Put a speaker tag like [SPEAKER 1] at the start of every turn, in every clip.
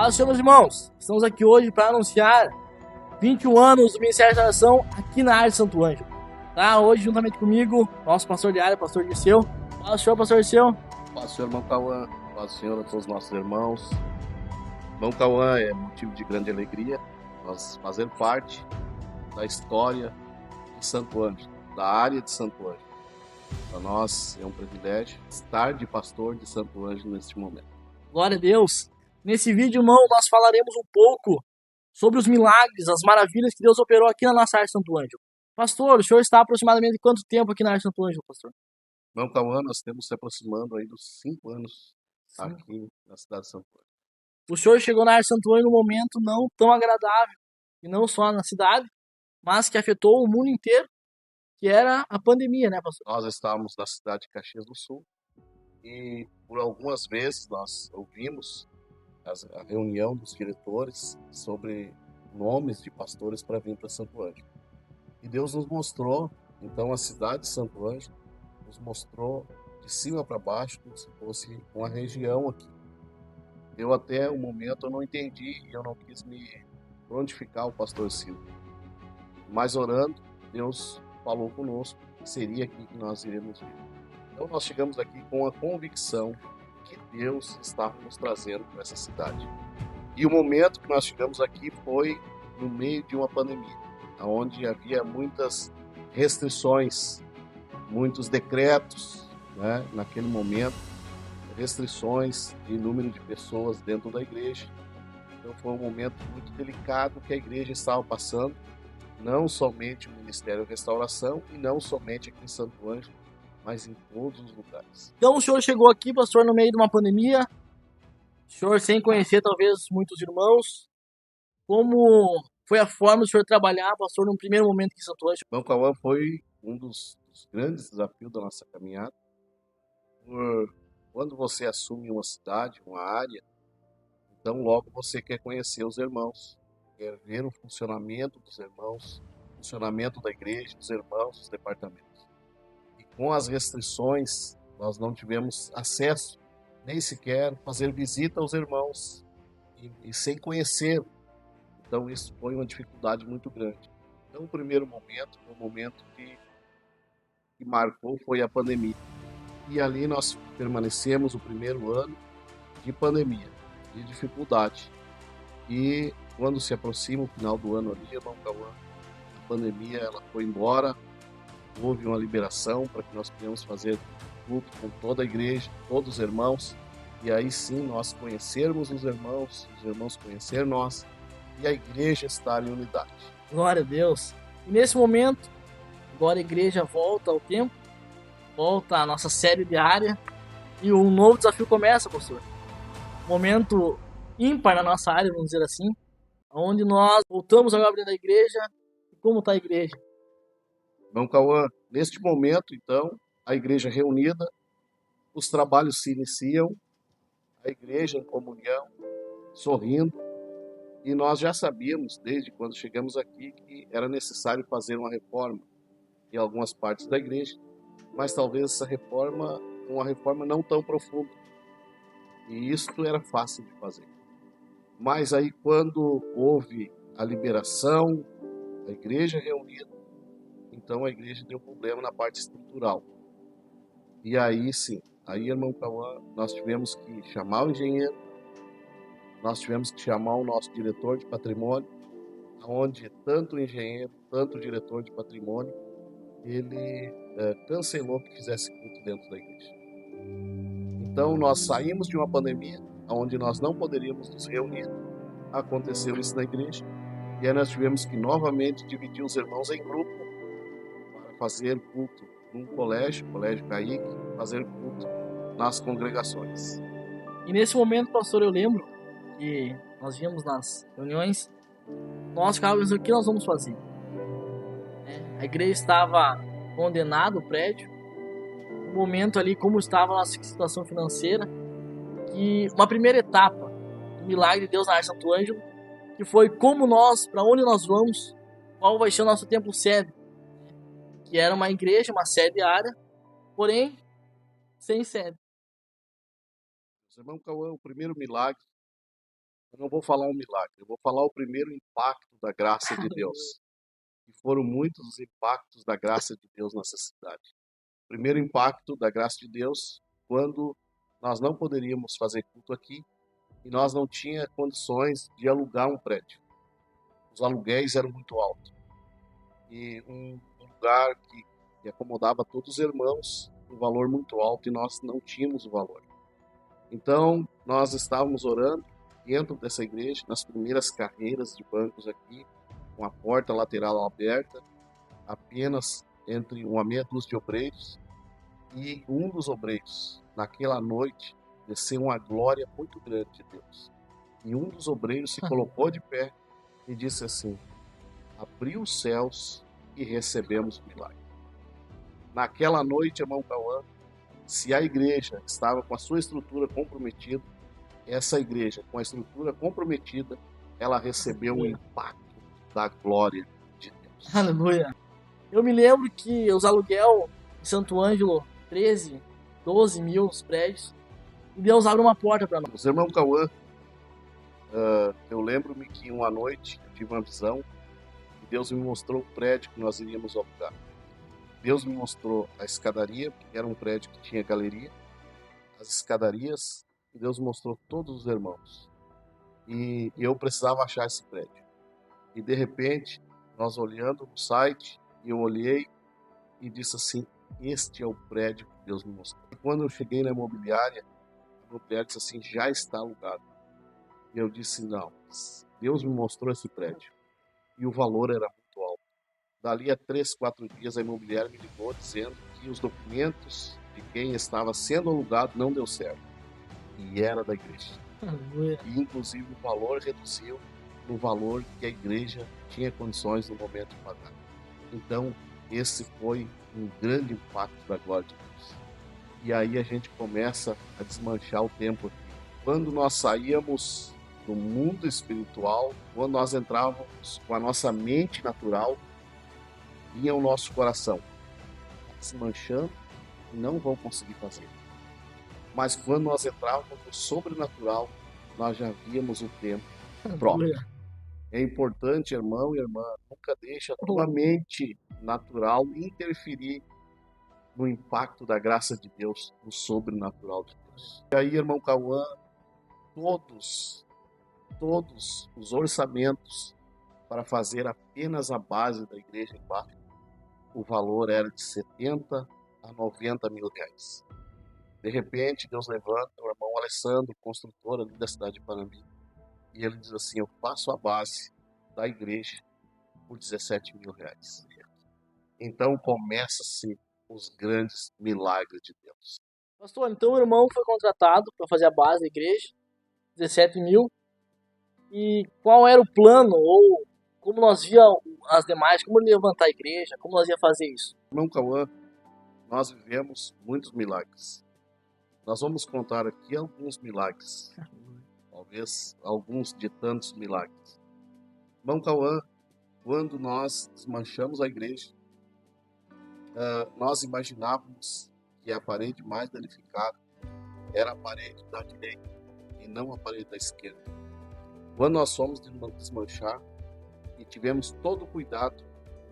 [SPEAKER 1] Fala, senhor, meus irmãos. Estamos aqui hoje para anunciar 21 anos do Ministério da Oração aqui na área de Santo Ângelo. Tá? Hoje, juntamente comigo, nosso pastor de área, pastor Dirceu. Fala, senhor, pastor Dirceu.
[SPEAKER 2] Paz, senhor irmão Cauã. Paz, Senhor, a todos os nossos irmãos. Irmão Cauã, é motivo de grande alegria nós fazer parte da história de Santo Ângelo, da área de Santo Ângelo. Para nós é um privilégio estar de pastor de Santo Ângelo neste momento.
[SPEAKER 1] Glória a Deus. Nesse vídeo, irmão, nós falaremos um pouco sobre os milagres, as maravilhas que Deus operou aqui na nossa área de Santo Ângelo. Pastor, o senhor está aproximadamente quanto tempo aqui na área de Santo Ângelo, pastor?
[SPEAKER 2] Irmão Cauã, nós temos se aproximando aí dos 5 anos aqui na cidade de Santo Ângelo.
[SPEAKER 1] O senhor chegou na área de Santo Ângelo num momento não tão agradável, e não só na cidade, mas que afetou o mundo inteiro, que era a pandemia, né, pastor?
[SPEAKER 2] Nós estávamos na cidade de Caxias do Sul e por algumas vezes nós ouvimos a reunião dos diretores sobre nomes de pastores para vir para Santo Ângelo. E Deus nos mostrou, então a cidade de Santo Ângelo nos mostrou de cima para baixo, como se fosse uma região aqui. Eu até o momento eu não entendi e eu não quis me prontificar o pastor Silvio. Mas orando, Deus falou conosco que seria aqui que nós iremos vir. Então nós chegamos aqui com a convicção que Deus estava nos trazendo para essa cidade. E o momento que nós chegamos aqui foi no meio de uma pandemia, onde havia muitas restrições, muitos decretos, né, naquele momento, restrições de número de pessoas dentro da igreja. Então foi um momento muito delicado que a igreja estava passando, não somente o Ministério Restauração e não somente aqui em Santo Ângelo, mas em todos os lugares.
[SPEAKER 1] Então o senhor chegou aqui, pastor, no meio de uma pandemia, o senhor sem conhecer talvez muitos irmãos. Como foi a forma do senhor trabalhar, pastor, no primeiro momento aqui em Santo Ângelo?
[SPEAKER 2] Irmão Cauã, foi um dos grandes desafios da nossa caminhada. Quando você assume uma cidade, uma área, então logo você quer conhecer os irmãos, quer ver o funcionamento dos irmãos, o funcionamento da igreja, dos irmãos, dos departamentos. E com as restrições, nós não tivemos acesso, nem sequer fazer visita aos irmãos, e sem conhecer. Então isso foi uma dificuldade muito grande. Então o primeiro momento, o momento que marcou foi a pandemia. E ali nós permanecemos o primeiro ano de pandemia, de dificuldade. E quando se aproxima o final do ano ali, irmão Cauã, a pandemia ela foi embora, houve uma liberação para que nós pudéssemos fazer culto com toda a igreja, todos os irmãos, e aí sim nós conhecermos os irmãos conhecer nós, e a igreja estar em unidade.
[SPEAKER 1] Glória a Deus. E nesse momento, agora a igreja volta ao tempo, volta à nossa série diária, e um novo desafio começa, pastor. Um momento ímpar na nossa área, vamos dizer assim, onde nós voltamos agora dentro da igreja. E como está a igreja?
[SPEAKER 2] Irmão Cauã, neste momento, então, a igreja reunida, os trabalhos se iniciam, a igreja em comunhão, sorrindo, e nós já sabíamos, desde quando chegamos aqui, que era necessário fazer uma reforma em algumas partes da igreja, mas talvez essa reforma, uma reforma não tão profunda, e isso era fácil de fazer. Mas aí quando houve a liberação, a igreja reunida, então a igreja deu problema na parte estrutural. E aí sim, aí, irmão Cauã, nós tivemos que chamar o engenheiro, nós tivemos que chamar o nosso diretor de patrimônio, onde tanto o engenheiro, tanto o diretor de patrimônio, ele cancelou que fizesse culto dentro da igreja. Então nós saímos de uma pandemia, onde nós não poderíamos nos reunir, aconteceu isso na igreja, e aí nós tivemos que novamente dividir os irmãos em grupo para fazer culto num colégio Caíque, fazer culto nas congregações.
[SPEAKER 1] E nesse momento, pastor, eu lembro que nós víamos nas reuniões, nós ficávamos pensando o que nós vamos fazer. A igreja estava condenada, o prédio, um momento ali como estava a nossa situação financeira, que uma primeira etapa do milagre de Deus na área de Santo Ângelo, que foi como nós, para onde nós vamos, qual vai ser o nosso templo sede, que era uma igreja, uma sede área, porém sem sede.
[SPEAKER 2] Irmão Cauã, o primeiro milagre Eu não vou falar um milagre, eu vou falar o primeiro impacto da graça de Deus. E foram muitos os impactos da graça de Deus nessa cidade. Primeiro impacto da graça de Deus, quando nós não poderíamos fazer culto aqui e nós não tínhamos condições de alugar um prédio. Os aluguéis eram muito altos. E um lugar que acomodava todos os irmãos, um valor muito alto, e nós não tínhamos o valor. Então, nós estávamos orando dentro dessa igreja, nas primeiras carreiras de bancos aqui, com a porta lateral aberta, apenas entre uma meia dúzia de obreiros, e um dos obreiros, naquela noite, desceu uma glória muito grande de Deus. E um dos obreiros se colocou de pé e disse assim: abriu os céus e recebemos o milagre. Naquela noite, irmão Cauã, se a igreja estava com a sua estrutura comprometida, essa igreja, com a estrutura comprometida, ela recebeu o impacto da glória de Deus.
[SPEAKER 1] Aleluia. Eu me lembro que os aluguel em Santo Ângelo, 13, 12 mil os prédios, e Deus abre uma porta para nós.
[SPEAKER 2] Os irmãos Cauã, eu lembro-me que uma noite eu tive uma visão e Deus me mostrou o prédio que nós iríamos alugar. Deus me mostrou a escadaria, porque era um prédio que tinha galeria, as escadarias, e Deus mostrou todos os irmãos. E eu precisava achar esse prédio. E de repente, nós olhando no site, eu olhei e disse assim: este é o prédio que Deus me mostrou. E quando eu cheguei na imobiliária, a imobiliária disse assim: já está alugado. E eu disse: não, Deus me mostrou esse prédio. E o valor era muito alto. Dali a 3, 4 dias, a imobiliária me ligou dizendo que os documentos de quem estava sendo alugado não deu certo. E era da igreja.
[SPEAKER 1] Aleluia.
[SPEAKER 2] E inclusive o valor reduziu no valor que a igreja tinha condições no momento de pagar. Então, esse foi um grande impacto da glória de Deus. E aí a gente começa a desmanchar o templo aqui. Quando nós saíamos do mundo espiritual, quando nós entrávamos com a nossa mente natural, vinha o nosso coração desmanchando e não vão conseguir fazer. Mas quando nós entrávamos no sobrenatural, nós já víamos o tempo próprio.
[SPEAKER 1] Aleluia.
[SPEAKER 2] É importante, irmão e irmã, nunca deixe a tua mente natural interferir no impacto da graça de Deus, no sobrenatural de Deus. E aí, irmão Cauã, todos os orçamentos para fazer apenas a base da igreja embaixo, o valor era de 70 a 90 mil reais. De repente, Deus levanta o irmão Alessandro, construtor ali da cidade de Panambi, e ele diz assim: eu faço a base da igreja por 17 mil reais. Então começa-se os grandes milagres de Deus.
[SPEAKER 1] Pastor, então o irmão foi contratado para fazer a base da igreja, 17 mil. E qual era o plano, ou como nós via as demais, como levantar a igreja, como nós ia fazer isso?
[SPEAKER 2] Irmão Cauã, nós vivemos muitos milagres. Nós vamos contar aqui alguns milagres, talvez alguns de tantos milagres. Irmão Cauã, quando nós desmanchamos a igreja, nós imaginávamos que a parede mais danificada era a parede da direita e não a parede da esquerda. Quando nós fomos desmanchar e tivemos todo o cuidado,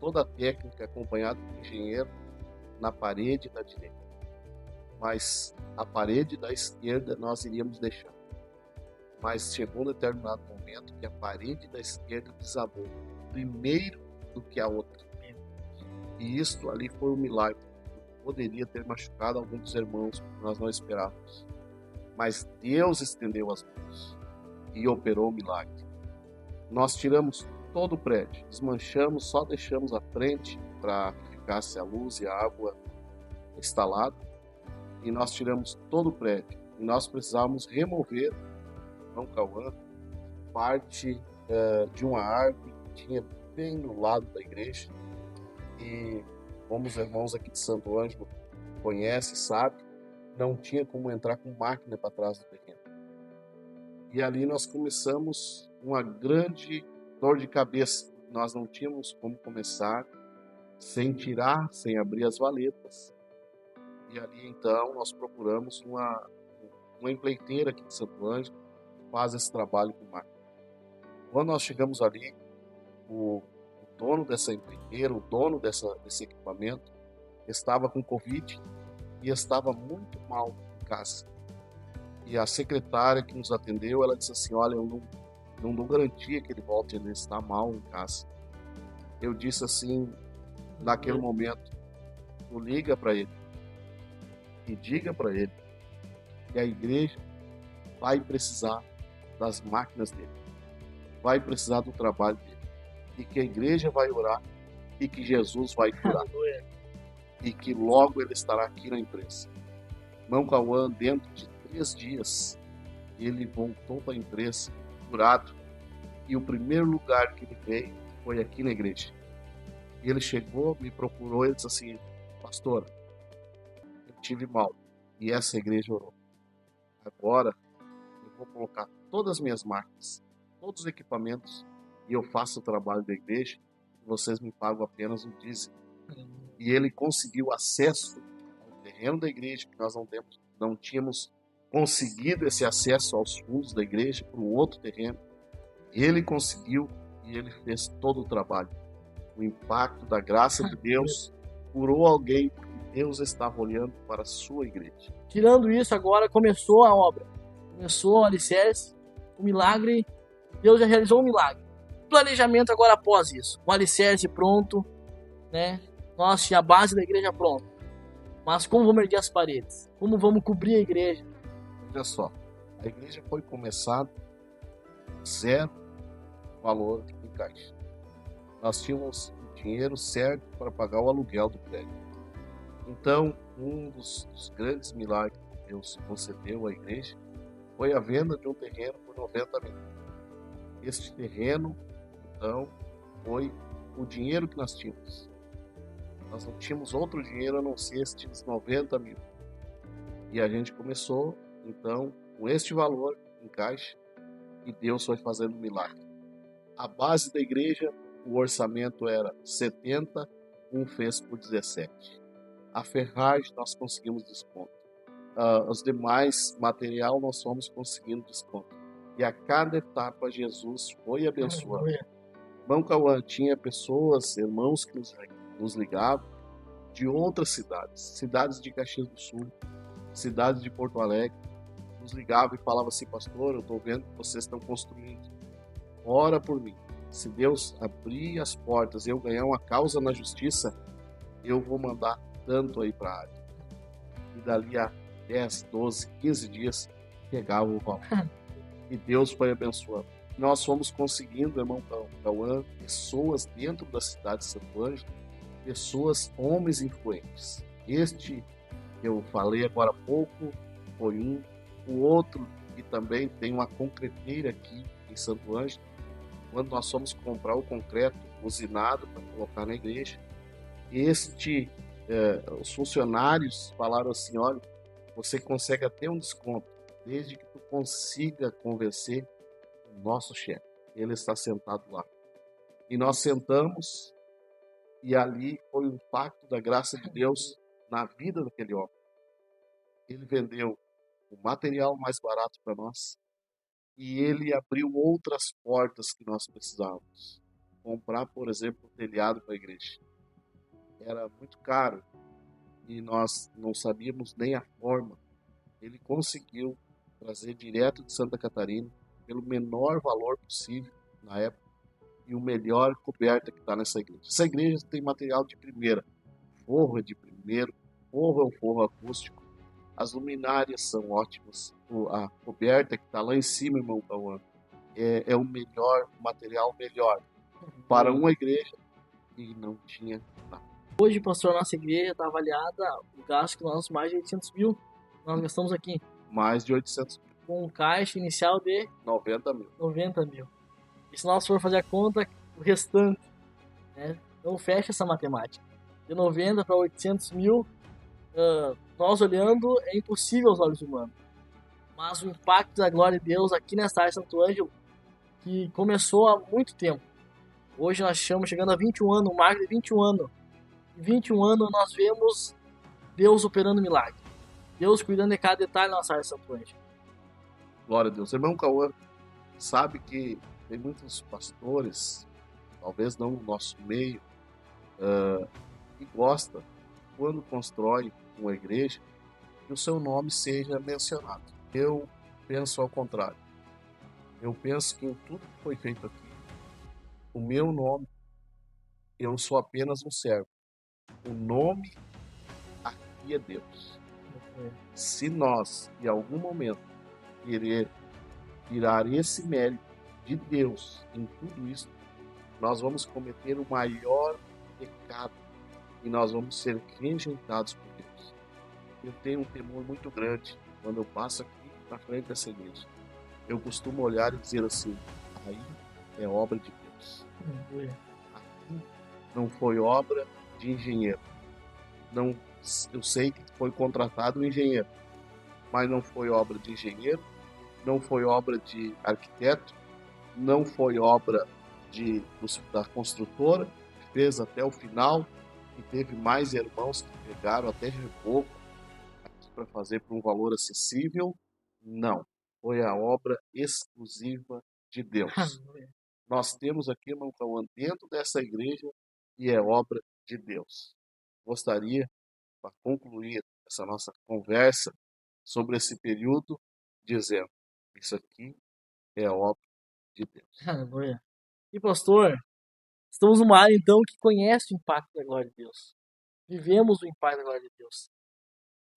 [SPEAKER 2] toda a técnica acompanhada do engenheiro na parede da direita, mas a parede da esquerda nós iríamos deixar. Mas chegou um determinado momento que a parede da esquerda desabou primeiro do que a outra. E isso ali foi um milagre. Poderia ter machucado alguns dos irmãos, que nós não esperávamos. Mas Deus estendeu as mãos e operou o milagre. Nós tiramos todo o prédio, desmanchamos, só deixamos a frente para que ficasse a luz e a água instalada. E nós tiramos todo o prédio. E nós precisávamos remover, não Cauã, parte de uma árvore que tinha bem no lado da igreja. E como os irmãos aqui de Santo Ângelo conhecem, sabem, não tinha como entrar com máquina para trás do terreno. E ali nós começamos uma grande dor de cabeça. Nós não tínhamos como começar sem tirar, sem abrir as valetas. E ali então nós procuramos uma empreiteira aqui de Santo Ângelo, faz esse trabalho com máquina. Quando nós chegamos ali, o dono dessa empreiteira, o dono desse equipamento, estava com Covid e estava muito mal em casa. E a secretária que nos atendeu, ela disse assim, olha, eu não dou garantia que ele volte, ele está mal em casa. Eu disse assim, naquele momento, tu liga para ele e diga para ele que a igreja vai precisar das máquinas dele, vai precisar do trabalho dele, e que a igreja vai orar e que Jesus vai curar e que logo ele estará aqui na empresa. Irmão Cauã, dentro de 3 dias, ele voltou para a empresa curado, e o primeiro lugar que ele veio foi aqui na igreja. E ele chegou, me procurou, ele disse assim, pastor, eu tive mal e essa igreja orou. Agora eu vou colocar todas as minhas máquinas, todos os equipamentos, e eu faço o trabalho da igreja, e vocês me pagam apenas o dízimo. E ele conseguiu acesso ao terreno da igreja, que nós não tínhamos conseguido esse acesso aos fundos da igreja para um outro terreno. Ele conseguiu e ele fez todo o trabalho. O impacto da graça de Deus curou alguém, porque Deus estava olhando para a sua igreja.
[SPEAKER 1] Tirando isso, agora começou a obra. Começou o alicerce, o milagre, Deus já realizou um milagre. Planejamento agora após isso. O alicerce pronto, né? Nossa, a base da igreja pronta. Mas como vamos erguer as paredes? Como vamos cobrir a igreja?
[SPEAKER 2] Olha só, a igreja foi começada zero valor em caixa. Nós tínhamos o dinheiro certo para pagar o aluguel do prédio. Então, um dos grandes milagres que Deus concedeu à igreja foi a venda de um terreno por 90 mil. Este terreno, então, foi o dinheiro que nós tínhamos. Nós não tínhamos outro dinheiro a não ser estes 90 mil. E a gente começou, então, com este valor em caixa, e Deus foi fazendo um milagre. A base da igreja, o orçamento era 70, um fez por 17. A ferragem nós conseguimos desconto. Os demais material nós fomos conseguindo desconto. E a cada etapa Jesus foi abençoando. Irmão Cauã, tinha pessoas, irmãos que nos ligavam de outras cidades de Caxias do Sul, cidades de Porto Alegre, nos ligavam e falavam assim, pastor, eu estou vendo que vocês estão construindo. Ora por mim. Se Deus abrir as portas e eu ganhar uma causa na justiça, eu vou mandar tanto aí para a área. E dali a 10, 12, 15 dias, pegava o valor. E Deus foi abençoando. Nós fomos conseguindo, irmão Cauã, pessoas dentro da cidade de Santo Ângelo, pessoas, homens influentes. Este que eu falei agora há pouco foi um. O outro, que também tem uma concreteira aqui em Santo Ângelo, quando nós fomos comprar o concreto usinado para colocar na igreja, os funcionários falaram assim, olha, você consegue até um desconto, desde que tu consiga convencer o nosso chefe. Ele está sentado lá. E nós sentamos, e ali foi o impacto da graça de Deus na vida daquele homem. Ele vendeu o material mais barato para nós, e ele abriu outras portas que nós precisávamos. Comprar, por exemplo, o telhado para a igreja. Era muito caro e nós não sabíamos nem a forma. Ele conseguiu trazer direto de Santa Catarina, pelo menor valor possível na época, e o melhor coberta que está nessa igreja. Essa igreja tem material de primeira, forro é de primeiro, forro é um forro acústico, as luminárias são ótimas, a coberta que está lá em cima, irmão Cauã, é o melhor, material melhor para uma igreja e não tinha nada.
[SPEAKER 1] Hoje, pastor, nossa igreja está avaliada, o gasto que nós, mais de 800 mil, nós gastamos aqui.
[SPEAKER 2] Mais de 800 mil.
[SPEAKER 1] Com um caixa inicial de
[SPEAKER 2] 90 mil.
[SPEAKER 1] 90 mil. E se nós for fazer a conta, o restante, né, não fecha essa matemática. De 90 para 800 mil, nós olhando, é impossível aos olhos humanos. Mas o impacto da glória de Deus aqui nessa área de Santo Ângelo, que começou há muito tempo. Hoje nós estamos chegando a 21 anos, um marco de 21 anos. Em 21 anos nós vemos Deus operando milagre. Deus cuidando de cada detalhe da nossa área de Santo Ângelo.
[SPEAKER 2] Glória a Deus. Irmão Cauã, sabe que tem muitos pastores, talvez não no nosso meio, que gosta, quando constrói uma igreja, que o seu nome seja mencionado. Eu penso ao contrário. Eu penso que em tudo que foi feito aqui, o meu nome, eu sou apenas um servo. O nome aqui é Deus. Se nós, em algum momento, querer tirar esse mérito de Deus em tudo isso, nós vamos cometer o maior pecado e nós vamos ser rejeitados por Deus. Eu tenho um temor muito grande quando eu passo aqui na frente dessa igreja. Eu costumo olhar e dizer assim: aí é obra de Deus. Aqui não foi obra de engenheiro. Não, eu sei que foi contratado um engenheiro, mas não foi obra de engenheiro, não foi obra de arquiteto, não foi obra da construtora, que fez até o final, e teve mais irmãos que pegaram até reboco aqui para fazer por um valor acessível. Não, foi a obra exclusiva de Deus. Nós temos aqui, irmão Cauã, dentro dessa igreja, e é obra de Deus. Gostaria, para concluir essa nossa conversa sobre esse período, dizendo: isso aqui é obra de Deus.
[SPEAKER 1] Aleluia. E pastor, estamos numa área então que conhece o impacto da glória de Deus. Vivemos o impacto da glória de Deus.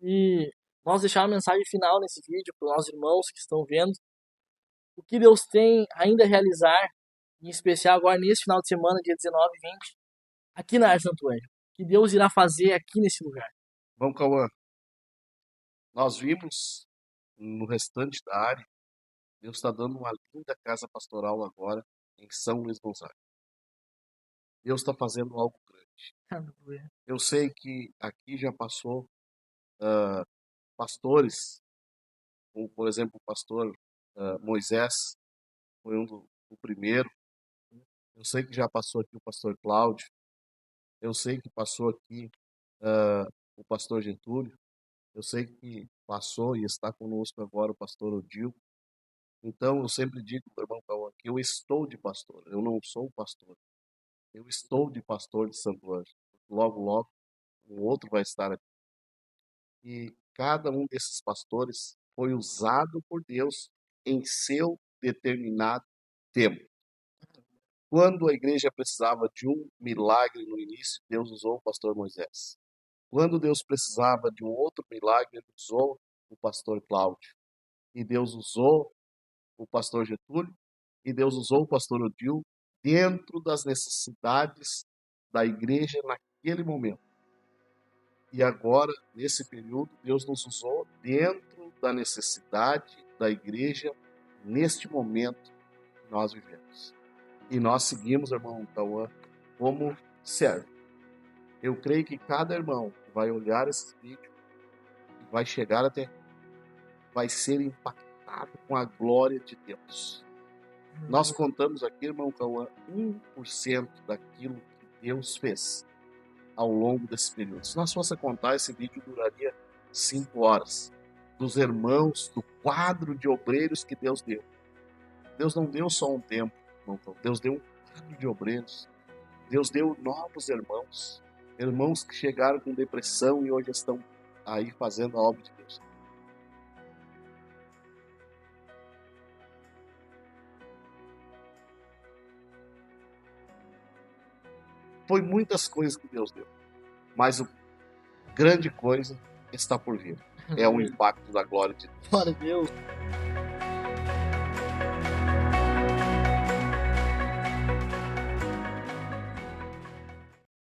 [SPEAKER 1] E nós deixamos a mensagem final nesse vídeo para os nossos irmãos que estão vendo. O que Deus tem ainda a realizar, em especial agora nesse final de semana, dia 19 e 20, aqui na área Santo Ângelo. O que Deus irá fazer aqui nesse lugar.
[SPEAKER 2] Vamos, Cauã. Nós vimos no restante da área, Deus está dando uma linda casa pastoral agora em São Luís Gonzaga. Deus está fazendo algo grande.
[SPEAKER 1] Aleluia.
[SPEAKER 2] Eu sei que aqui já passou pastores, como por exemplo o pastor Moisés, foi o primeiro. Eu sei que já passou aqui o pastor Cláudio. Eu sei que passou aqui o pastor Getúlio. Eu sei que passou e está conosco agora o pastor Odil. Então, eu sempre digo para o irmão Cauã que eu estou de pastor, eu não sou pastor. Eu estou de pastor de Santo Ângelo. Logo, logo, um outro vai estar aqui. E cada um desses pastores foi usado por Deus em seu determinado tempo. Quando a igreja precisava de um milagre no início, Deus usou o pastor Moisés. Quando Deus precisava de um outro milagre, Ele usou o pastor Cláudio. E Deus usou o pastor Getúlio, e Deus usou o pastor Odil dentro das necessidades da igreja naquele momento. E agora, nesse período, Deus nos usou dentro da necessidade da igreja neste momento que nós vivemos. E nós seguimos, irmão Cauã, como servo. Eu creio que cada irmão que vai olhar esse vídeo, vai chegar até aqui, vai ser impactado com a glória de Deus. Nós contamos aqui, irmão Cauã, 1% daquilo que Deus fez ao longo desse período. Se nós fosse contar, esse vídeo duraria 5 horas. Dos irmãos, do quadro de obreiros que Deus deu. Deus não deu só um tempo, irmão Cauã. Deus deu um quadro de obreiros. Deus deu novos irmãos. Irmãos que chegaram com depressão e hoje estão aí fazendo a obra de Deus. Foi muitas coisas que Deus deu, mas a grande coisa está por vir. É o impacto da glória de Deus.
[SPEAKER 1] Glória a Deus.